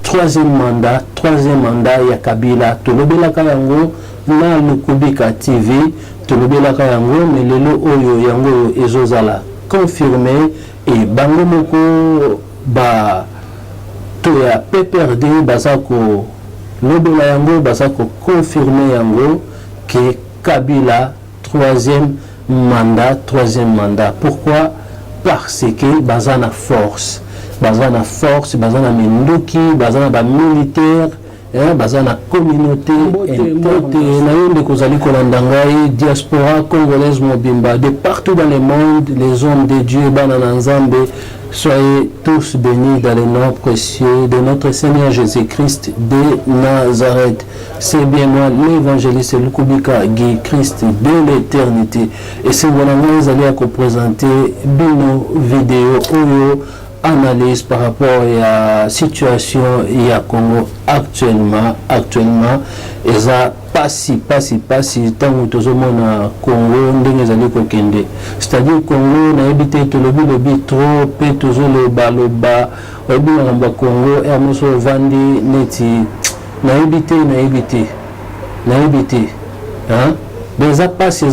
troisième mandat ya Kabila. Tolobelaka yango na Lukubika TV, tolobelaka yango mais lelo oyo yango ezozala confirmé et bango moko ba to ya PPRD bazako lobela yango bazako confirmer yango que Kabila troisième mandat. Pourquoi? Parce que bazana force, bazana minduki, bazana militaire, bazana communauté naïe kozali kolandangai diaspora congolaise mobimba de partout dans le monde, les hommes de Dieu banana nzambe. Soyez tous bénis dans les noms précieux de notre Seigneur Jésus-Christ de Nazareth. C'est bien moi, l'évangéliste Lukubika Guy Christ de l'éternité. Et c'est mon amour, vous allez vous présenter une vidéo ou analyse par rapport à la situation à Congo actuellement. Et ça passi tant que tout le monde à Congo ndenge kokende. C'est-à-dire Congo na habité tout le lobby trop pe toujours le baloba obi na Congo et amoso vandi neti na habité hein mais ça passe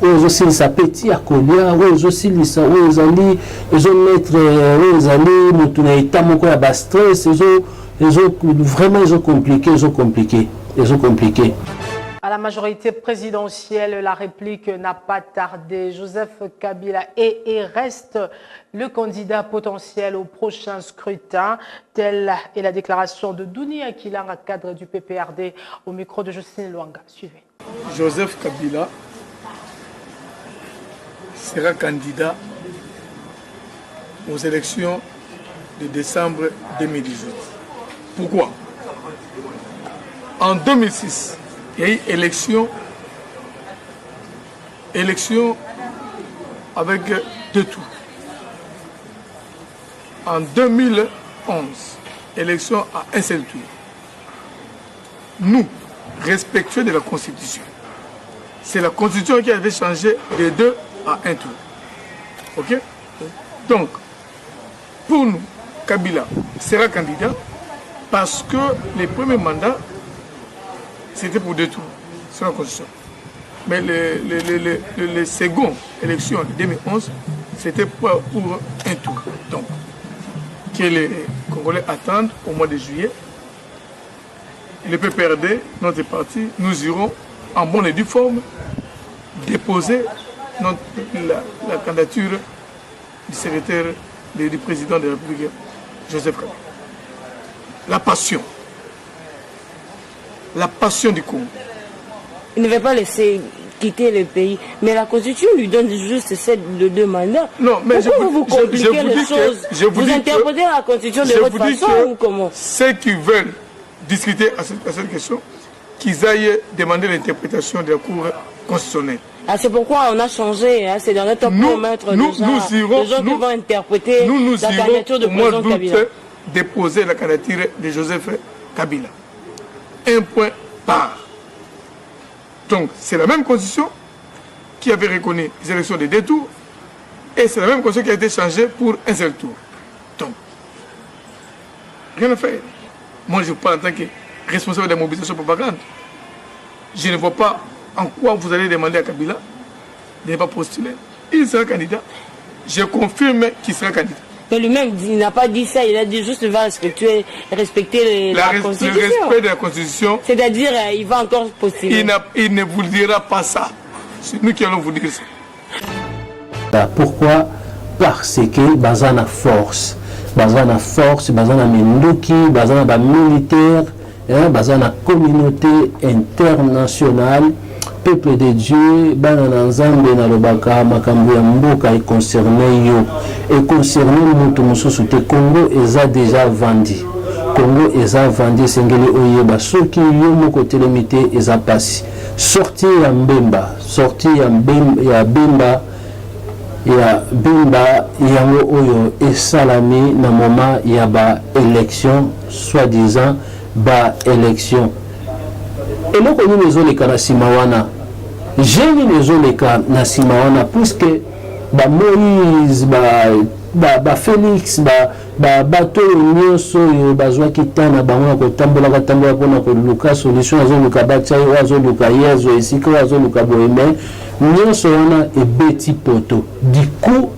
aux aussi sa petit à colia aux aussi lisa aux ali ils ont mettre aux ali mutuna itamoko ya ba stress vraiment ils ont compliqué. À la majorité présidentielle, la réplique n'a pas tardé. Joseph Kabila est et reste le candidat potentiel au prochain scrutin. Telle est la déclaration de Douni Akilang, cadre du PPRD, au micro de Justine Luanga. Suivez. Joseph Kabila sera candidat aux élections de décembre 2018. Pourquoi? En 2006, il y a eu élection avec 2 tours. En 2011, élection à un seul tour. Nous, respectueux de la Constitution, c'est la Constitution qui avait changé de 2 à 1 tour. Ok? Donc, pour nous, Kabila sera candidat parce que les premiers mandats, c'était pour 2 tours, c'est la Constitution. Mais les secondes élections de 2011, c'était pour un tour. Donc, que les Congolais attendent au mois de juillet, le PPRD, notre parti, nous irons en bonne et due forme déposer la candidature du secrétaire du président de la République, Joseph Kabila. La passion du Congo. Il ne veut pas laisser quitter le pays, mais la Constitution lui donne juste les 2 mandats. Non, mais pourquoi vous compliquez les choses? Vous interprétez la Constitution de votre façon ou comment? Ceux qui veulent discuter à cette question, qu'ils aillent demander l'interprétation de la Cour constitutionnelle. Ah, c'est pourquoi on a changé, hein, c'est dans notre promètre nous irons, les gens qui vont interpréter la candidature de président Kabila. Déposer la candidature de Joseph Kabila. Un point par. Donc, c'est la même constitution qui avait reconnu les élections de 2 tours et c'est la même constitution qui a été changée pour un seul tour. Donc, rien à faire. Moi, je parle en tant que responsable de la mobilisation propagande. Je ne vois pas en quoi vous allez demander à Kabila de ne pas postuler. Il sera candidat. Je confirme qu'il sera candidat. Mais lui-même, il n'a pas dit ça, il a dit juste qu'il va respecter la Constitution. Le respect de la Constitution. C'est-à-dire, il va encore postuler. Il ne vous dira pas ça. C'est nous qui allons vous dire ça. Pourquoi? Parce que bazana force, bazana minduki, bazana militaire, bazana communauté internationale. Peuple de Dieu, banana nzambe na lobaka makambo ya mboka est concerné yo et concerné mutu mususu te. Congo eza déjà vendu. Congo eza vendu sengeli oyeba soki yo moko telemité eza pasi. Sorti ya Mbemba yango oyo esalami na moment ya ba élection soi-disant ba élection. Et nous connaissons les cas de Simawana. J'ai mis les zones na Simawana puisque ba Moïse ba Félix ba bato nyonso yo bazwa kitana bango ko tambola pona ko luka solution azo luka batia yo azo luka yezo esika azo luka boyeme nyonso wana ebeti poto du coup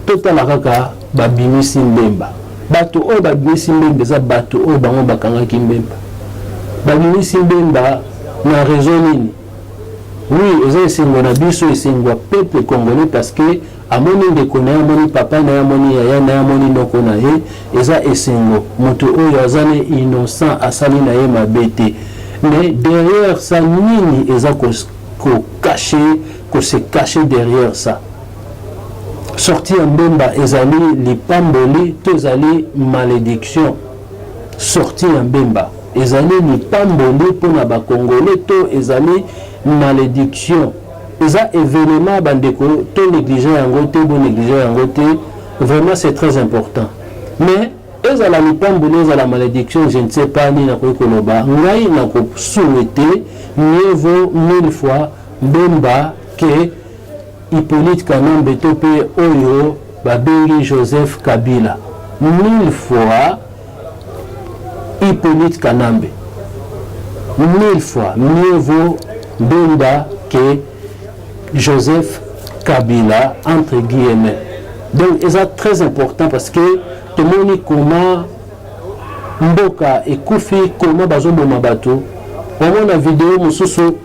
totala kaka babimisi mbemba bato oyo babimisi mbemba eza bato oyo bango bakangaki mbemba babimisi mbemba na raison nini. Oui, eza esengo na biso esengo peuple congolais parce que amoni ndeko na ye amoni papa na ye amoni yaya na ye amoni noko na ye eza esengo moto oyo aza ne innocent asali na ye mabe te mais derrière ça nini eza se cacher derrière ça. Sorti ya mbemba ezali lipamboli to ezali malédiction. Sorti ya mbemba ezali lipamboli mpona bakongolais to ezali malédiction. Eza événement bandeko to négliger yango te bo négliger yango te, vraiment c'est très important. Mais ezala lipamboli ezala malédiction, je ne sais pas ni na koloba ngai na ko souhaiter mieux vaut 1000 fois mbemba que Hippolyte Kanambe to pe oyo babengi Joseph Kabila. 1000 fois Hippolyte Kanambe. 1000 fois mieux vaut Bemba que Joseph Kabila, entre guillemets. Donc, c'est très important parce que tout le monde comment Mboka et Koufi, comment Bazo Bomabato, on a la vidéo, Moussoussou,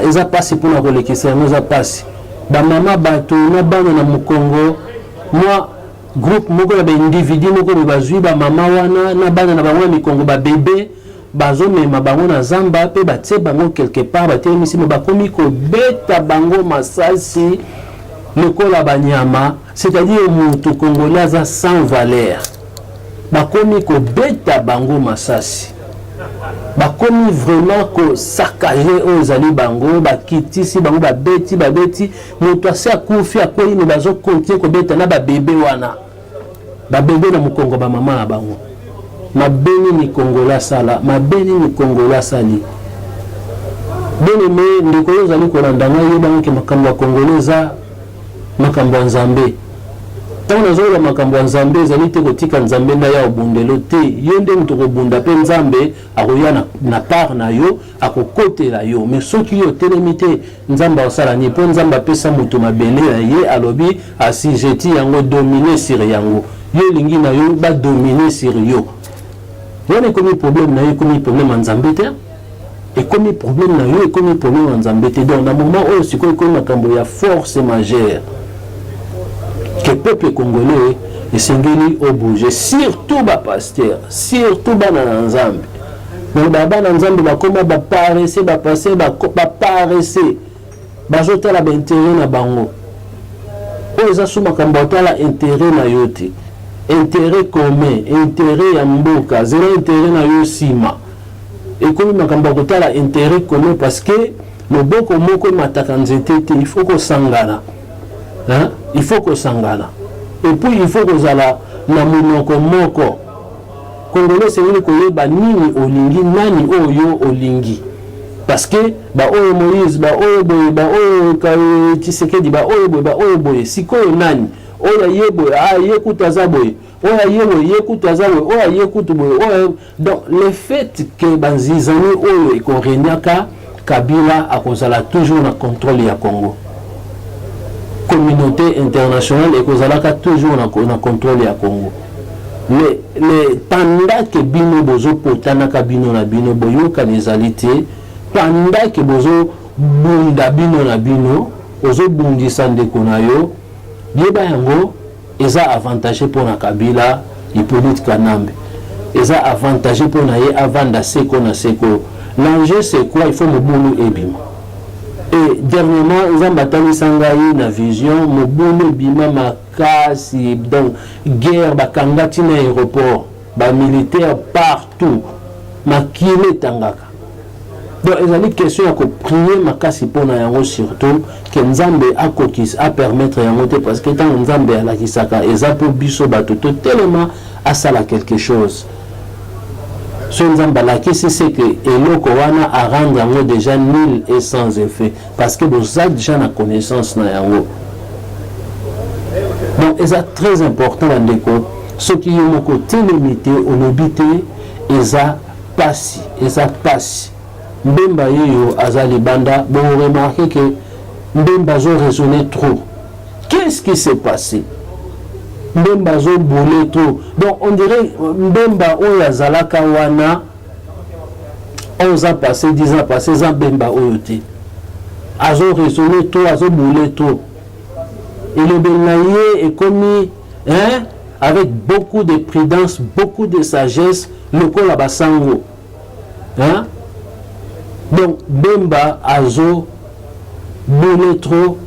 ils ont passé pour la reléquer, ils ont passé. Ba maman bato na bana na Mukongo, moi groupe moko na ba individu moko ba bazui ba mama wana na bana na bango Mikongo ba bébé bazo mema bango na zamba pe batie bango quelque part batie misi ba komi ko beta bango masasi lokola banyama, c'est-à-dire mutu congolais za sans valeur. Ba komi ko beta bango masasi. Bakomi vraiment ko saccager aux ali bango bakiti si bango babeti moto ase akufi akoyi ne bazo continuer ko beta na ba bébé wana ba bébé na Mukongo ba mama na bango mabeni ni Kongola sala mabeni ni Kongola sali bene me ndiko zali ko landanga yeba ke makambo ya Kongoleza makambo ya Nzambe. Tant nazola makambo ya Nzambe ezali te kotika Nzambe na ya obundelo te yo nde mutu kobunda pe Nzambe akoya na part na yo akokotela yo mais soki yo telemi te Nzambe osala ni po Nzambe apesa mutu mabele na ye alobi asijeti yango dominer sur yango yo lingi na yo ba dominer sur yo. Yana komi problème na yo komi problème ya Nzambe te et komi problème na yo et komi problème ya Nzambe te donc na moment oyo sikoyo komi makambo ya force majeure que le peuple congolais est singeli au bouger, surtout bas pasteur, surtout bas dans Nzambe. Donc bas dans Nzambe ba koma ba paresser ba passer ba paresser ba jota la intérêt na bango. O za suma kambota la intérêt na yote. Intérêt commun, intérêt ya mboka, zéro intérêt na yo sima. Et comme makambota la intérêt commun parce que le boko moko mataka nzete il faut ko sangana. Hein? Il faut que sangana. Et puis il faut que zala na monoko moko. Congolais c'est vrai que ba nini olingi nani oyo olingi. Parce que ba oyo Moïse ba oyo boye ba oyo Tshisekedi ba oyo boye sikoyo nani oyo yebo yekuta boye oyo yekuta boye oyo yekuta boye. Donc le fait que banzizani oyo ikorenyaka Kabila akozala toujours na contrôle ya Congo. Communauté internationale et kozalaka toujours na contrôle ya Congo. Les pendant que bino bozo potana ka bino na bino boyoka nezalité pendant que bozo bunda bino na bino ozo bundisa ndeko na yo yeba yango eza avantage pour na Kabila Hippolyte Kanambe eza avantage pour na ye avanda seko na seko. L'enjeu c'est quoi? Il faut mobulu ebima. Et dernièrement, ils ont battu Sangaï na vision, Mobuno Bima Makasi, donc guerre, Bakangati na aéroport, ba militaire partout, Makile Tangaka. Donc ils ont une question à prier Makasi pour na yango surtout que Nzambe a kokis à permettre yango te parce que tant Nzambe a la kisaka et ça pour biso bato tellement à ça la quelque chose. Ce qui c'est que Eloko wana a rendre yango déjà nul et sans effet parce que vous avez déjà la connaissance na yango. Donc c'est très important bandeko ce qui est mon côté limité au lobité eza passi Mbemba yeyo azali banda bon remarquez que Mbemba zo raisonné trop. Qu'est-ce qui s'est passé? Mbemba zo boulé trop. Donc on dirait Mbemba oyazalaka wana 11 ans passés, 10 ans passés, Mbemba oyote. Azo raisonné trop, azo boulé trop. Et le Benaye est commis avec beaucoup de prudence, beaucoup de sagesse, le col basango. Donc Bemba azo boulé trop.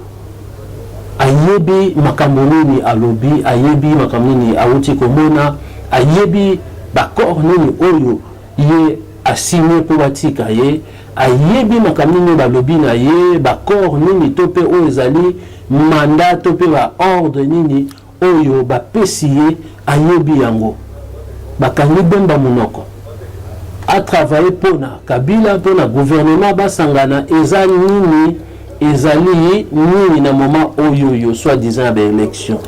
Ayebi makamoni alobi, ayebi makamoni awuti komona, ayebi bakor nini oyo ye assigné pour batika ye, ayebi makamoni balobi na ye, bakor nini tope oyo ezali mandat tope ba ordre nini oyo bapesi ye, ayebi yango. Bakangi Bemba munoko. A travaillé pour na Kabila, pour na gouvernement basangana eza nini ezali nini na moment oyo soi-disant d'élection.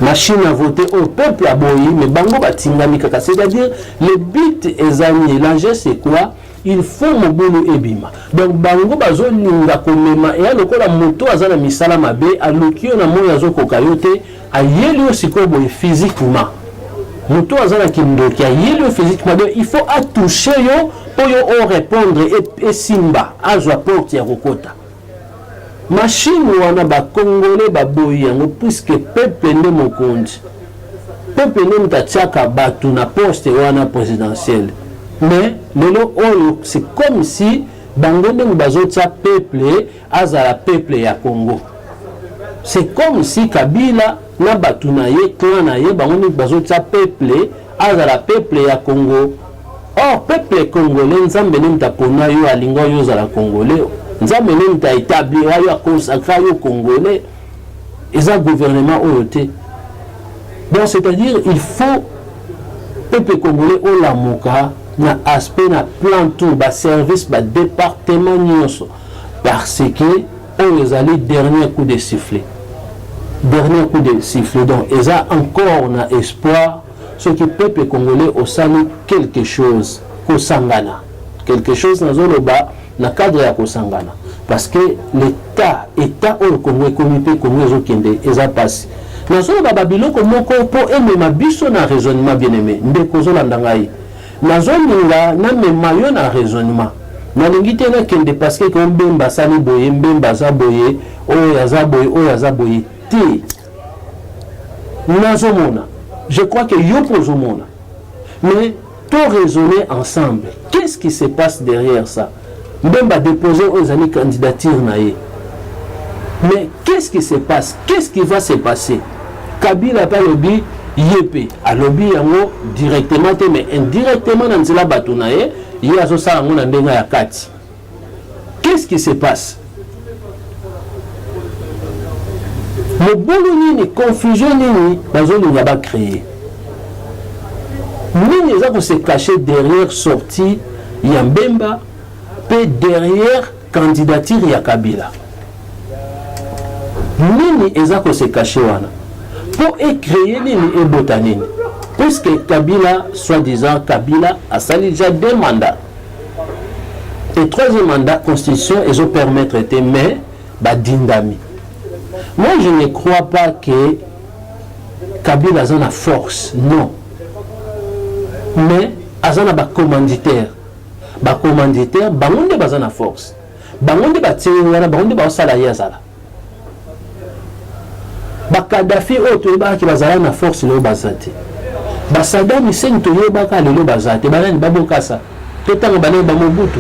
Machine à voter au peuple à boyi, mais bango batingami kaka. C'est-à-dire, le but ezali, l'enjeu c'est quoi? Il faut mobulu ebima. Donc bango bazo linga komema et aloko la moto azana misala mabe alokio na moya zo kokayote ayeli osiko boy physiquement. Moto azana kindoki ayeli physiquement. Donc il faut attoucher yo pour yo répondre et simba azwa porte ya kokota. Machine wana ba congolais ba boyi yango puisque peuple nde mokonzi. Peuple nde mtachaka batu na poste wana présidentielle. Mais c'est comme si Bangonde Mbazotia peuple azala peuple ya Congo. C'est comme si Kabila na batunaye clan na ye Bangonde Mbazotia peuple azala peuple ya Congo. Or peuple congolais nzambe nemta pona yo alingo yo zala congolais. Nzambe nemta établir yo consacrer yo congolais. Eza gouvernement oyote. Donc c'est-à-dire il faut peuple congolais o la moka na aspect na plan tout ba service ba département nyonso parce que on les allait dernier coup de sifflet donc ils a encore na espoir ce qui peuple congolais au sali quelque chose ko sangana quelque chose na zolo ba na cadre ya ko sangana parce que l'état au Congo comité Congo zokende eza passe na zolo ba biloko moko po emema biso na raisonnement bien aimé ndeko zo landangai nazoninga na memayo na raisonnement nalingi te na kende parce que comme Bemba sali boye Mbemba za boye oyo yaza boye te nazomona je crois que yo pozomona mais tout raisonner ensemble qu'est-ce qui se passe derrière ça. Mbemba déposer aux années candidature na ye mais qu'est-ce qui se passe, qu'est-ce qui va se passer? Kabila pa lobi Yépe, à lobby yango directement mais indirectement dans nzela bato na ye ye azosala ngo na ndenga ya kati. Qu'est-ce qui se passe? Mobulu nini, confusion nini bazolinga ba créer. Nini eza ko se cacher derrière sortie ya Mbemba pe derrière candidature ya Kabila. Nini eza ko se cacher wana pour créer et botanine. Puisque Kabila, soi-disant Kabila, a sali déjà 2 mandats. Et 3e mandat, constitution, ils ont permettre de mais badindami. Moi, je ne crois pas que Kabila a la force, non. Mais, il a commanditaire. Commanditaire, bangonde a la force. Bangonde a tiré, bangonde a salarié à ça. Kadhafi oto baki bazala na force le bazate ba Saddam Hussein to yebaka lelo bazate banani babokasa totanga banani ba Mobutu